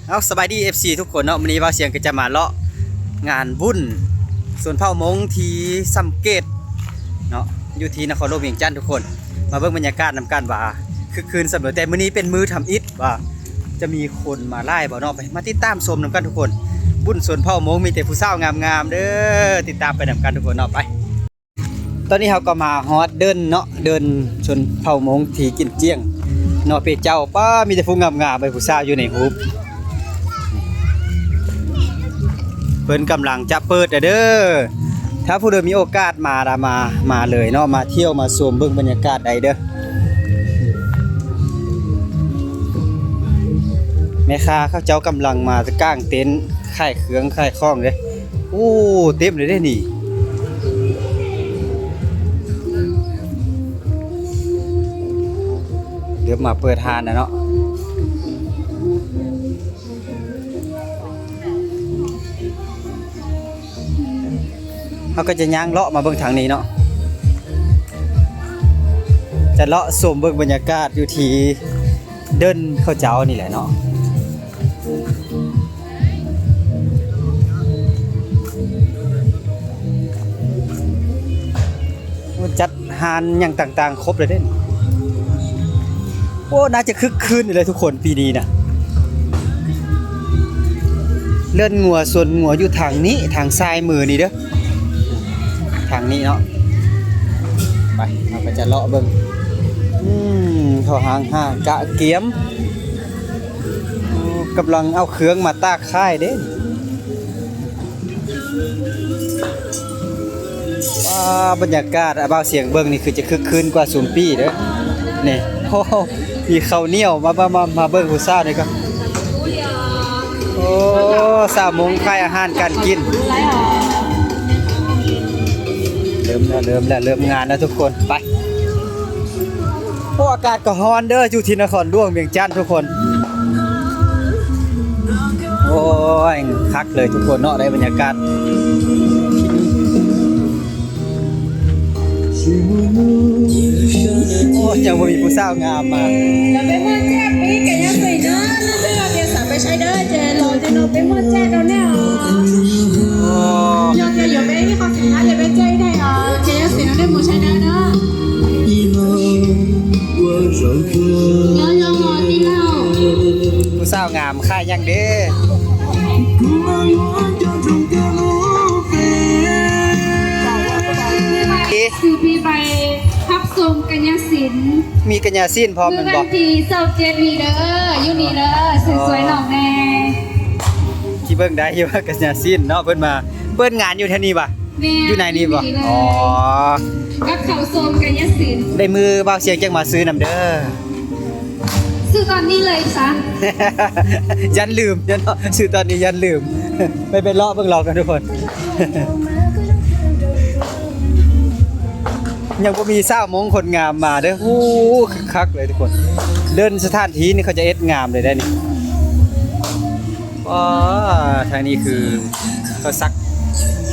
เอาสบายดี FC ทุกคนเนาะวันนี้ว่าเสียงก็จะมาเลาะงานบุญส่วนเผ่ามงที่สัมเกตเนาะอยู่ที่นครหลวงเวียงจันทน์ทุกคนมาเบิ่งบรรยากาศนำกันว่าคือคืนสำหรับแต่มื้อนี้เป็นมื้อทำอิฐว่าจะมีคนมาไล่บ่เนาะไปมาติดตามชมนำกันทุกคนบุญส่วนเผ่ามงมีแต่ผู้สาวงามๆเด้อติดตามไปนำกันทุกคนเนาะไปตอนนี้เราก็มาฮอดเดินเนาะเดินชนเผ่ามงที่กินเจียงเนาะเปเจ้าป้ามีแต่ผู้งามๆไปผู้สาวอยู่ในฮูปเพิ่นกำลังจะเปิดเด้อถ้าผู้ใดมีโอกาสมาเลยเนาะมาเที่ยวมาชมเบิ่งบรรยากาศใดเด้อแม่ค้าเขาเจ้ากำลังมาก้างเต็นท์ขายเครื่องขายของเด้โอ้เต็มเลยเด้นี่เดี๋ยวมาเปิดทานนะเนาะเขาก็จะย่างเลาะมาเบิ่งทางนี้เนาะจะเลาะชมเบิ่งบรรยากาศอยู่ที่เดินเข้าเจ้านี่แหละเนาะจัดหานอย่างต่างๆครบเลยเด้โอ้น่าจะคึกคืนเลยทุกคนปีนี้นะเลื่อนงัวส่วนงัวอยู่ทางนี้ทางซ้ายมือนี่เด้อทางนี้เนาะไปเราไปจะเลาะเบิ่งเขาหางกะเกียมกำลังเอาเครื่องมาตากค่ายเด้ว้าบรรยากาศบ่าวเสียงเบิ่งนี่คือจะคึกคืนกว่าซุมปี้เด้อนี่โอ้มีข้าวเหนียวมาเบิ่งผู้สาวนี่ก็โอ้3 โมงค่ายอาหารการกินเริ่มงานแล้วทุกคนไปโอ้อากาศก็ร้อนเด้ออยู่ที่นครหลวงเวียงจันทน์ทุกคนโอ้ยคักเลยทุกคนเนาะได้บรรยากาศโอ้ยังบ่มีผู้สาวงามมาเราไปมอดแจ๊บปีกันยังใส่เด้อเราไปเราเดียวสามไปใช้เด้อเจรอจะเราไปมอดแจ๊บเราเนี่ยยังอย่าไปที่เขาสินค้าอย่าไปใจได้อ๋อเจยังใส่เราได้หมูใช้เด้อเนาะยังหมดที่เราผู้สาวงามค่ายยังเด้คือพี่ไปพับทรงกัญญาศิลป์มีกัญญาศิลป์พร้อมมันบอกที่27นี่เด้ออยู่นี่เด้อสวยๆหนองแน่ที่เบิ่งได้ว่ากัญญาศิลป์เนาะเพิ่นมาเปิดงานอยู่แถวนี้ป่ะอยู่ในนี้ป่ะอ๋อกับเขาทรงกัญญาศิลป์ได้มือบ่าวเสียงจังมาซื้อนำเด้อซื้อตอนนี้เลยจ้ะยันลืมยันซื้อตอนนี้ยันลืมไปเลาะเบิ่งรอกันทุกคนยังบ่มีสาวมงคนงามมาเด้อฮู้คักเลยทุกคนเดินสถานที่นี่เขาจะเอ็ดงามเลยได้นี่อ๋อทางนี้คือเขาซัก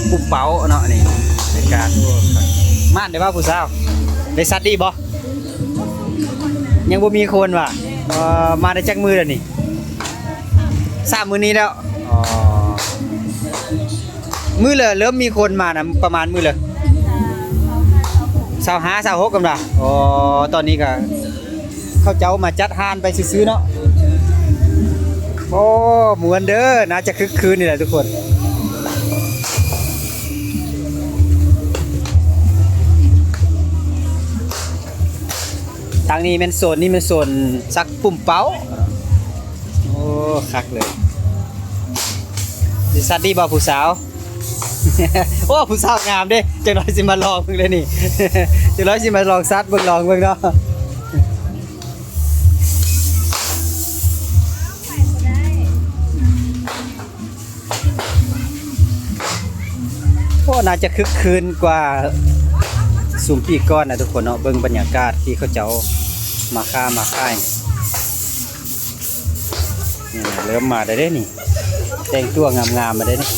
ปุ๊บเป๋าเนาะนี่ในการม่านได้ป่ะผู้สาวได้ซัดดีบ่ยังบ่มีคนว่ะมาได้จักมือแล้วนี่3 มื้อนี้แล้วอ๋อมื้อละเริ่มมีคนมานะประมาณมื้อละ25 26กำลังอ๋อตอนนี้ก็เขาเจ้ามาจัดฮานไปซื้อๆเนาะโอ้มวนเด้อน่าจะคึกคืนนี่แหละทุกคนทางนี้เป็นโซนนี่เป็นโซนซักปุ่มเป้าโอ้คักเลยดิซัดดีบ่ผู้สาวโอ้ผู้สาวงามเด้จังน้อยสิมาลองเพิ่งเลยนี่จังน้อยสิมาลองซัดเบิ่งลองเบิ่งเนาะโอ้น่าจะคึกคืนกว่าสุ่มปีก้อนนะทุกคนเนาะเบิ่งบรรยากาศที่เขาเจ้ามาค่ายนี่เริ่มมาได้นี่แต่งตัวงามๆมาได้นี่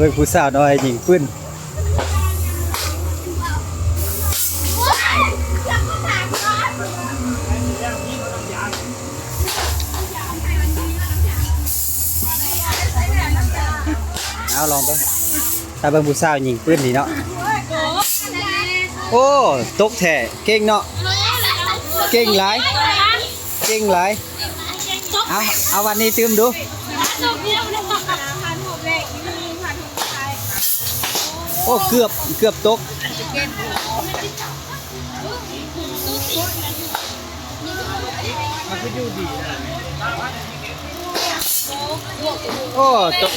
เป็นผู้สาวน้อยหญิงปื้น เอาลองเบิ่งถ้าเบิ่งผู้สาวยิงปืนนี่เนาะโอ้ตกแท้เก่งเนาะเก่งหลายเก่งหลายเอาวันนี้ตื่มดูโอ้เกือบตกโอ้ตก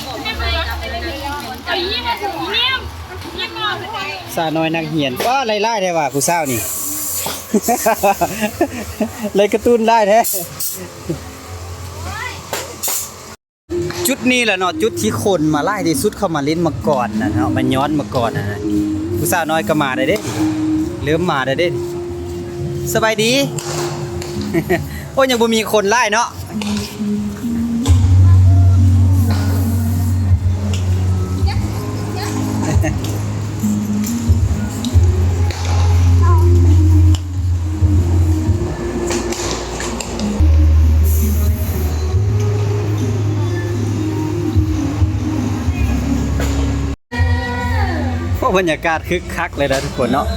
สาวน้อยนักเหียนว้าไล่ๆแท้ว่าผู้สาวนี่ เลยกระตุ้นได้แท้จุดนี้แหละเนาะจุดที่คนมาไล่ที่สุดเข้ามาเล่นมาก่อนนะเนาะมันย้อนมาก่อนนะผู้สาวน้อยก็มาได้เด้เริ่มมาได้เด้สบายดี โอ้ยังบ่มีคนไล่เนาะบรรยากาศคึกคักเลยนะทุกคนเนาะ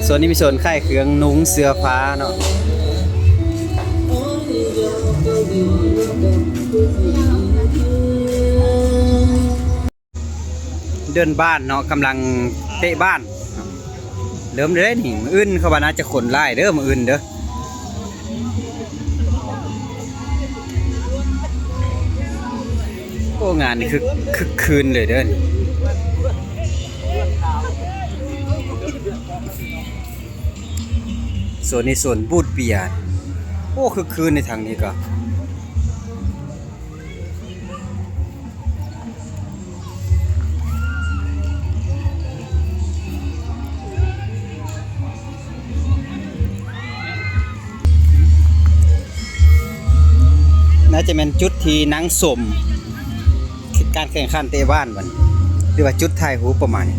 ส่วนนี้มีโซนค่ายเครื่องนุ้งเสื้อฟ้าเนาะเดินบ้านเนาะกำลังเตะบ้านเริ่มเลยนี่มื้ออื่นเขาว่าน่าจะขนไล่เด้อมื้ออื่นเด้อโอ้งานนี่คึกคืนเลยเด้อส่วนในส่วนบูดเบียร์โอ้คือคืนในทางนี้ก็น่าจะเป็นจุดที่นางสมการแข่งขันเตะบ้านวันหรือว่าจุดไทยหูประมาณนี้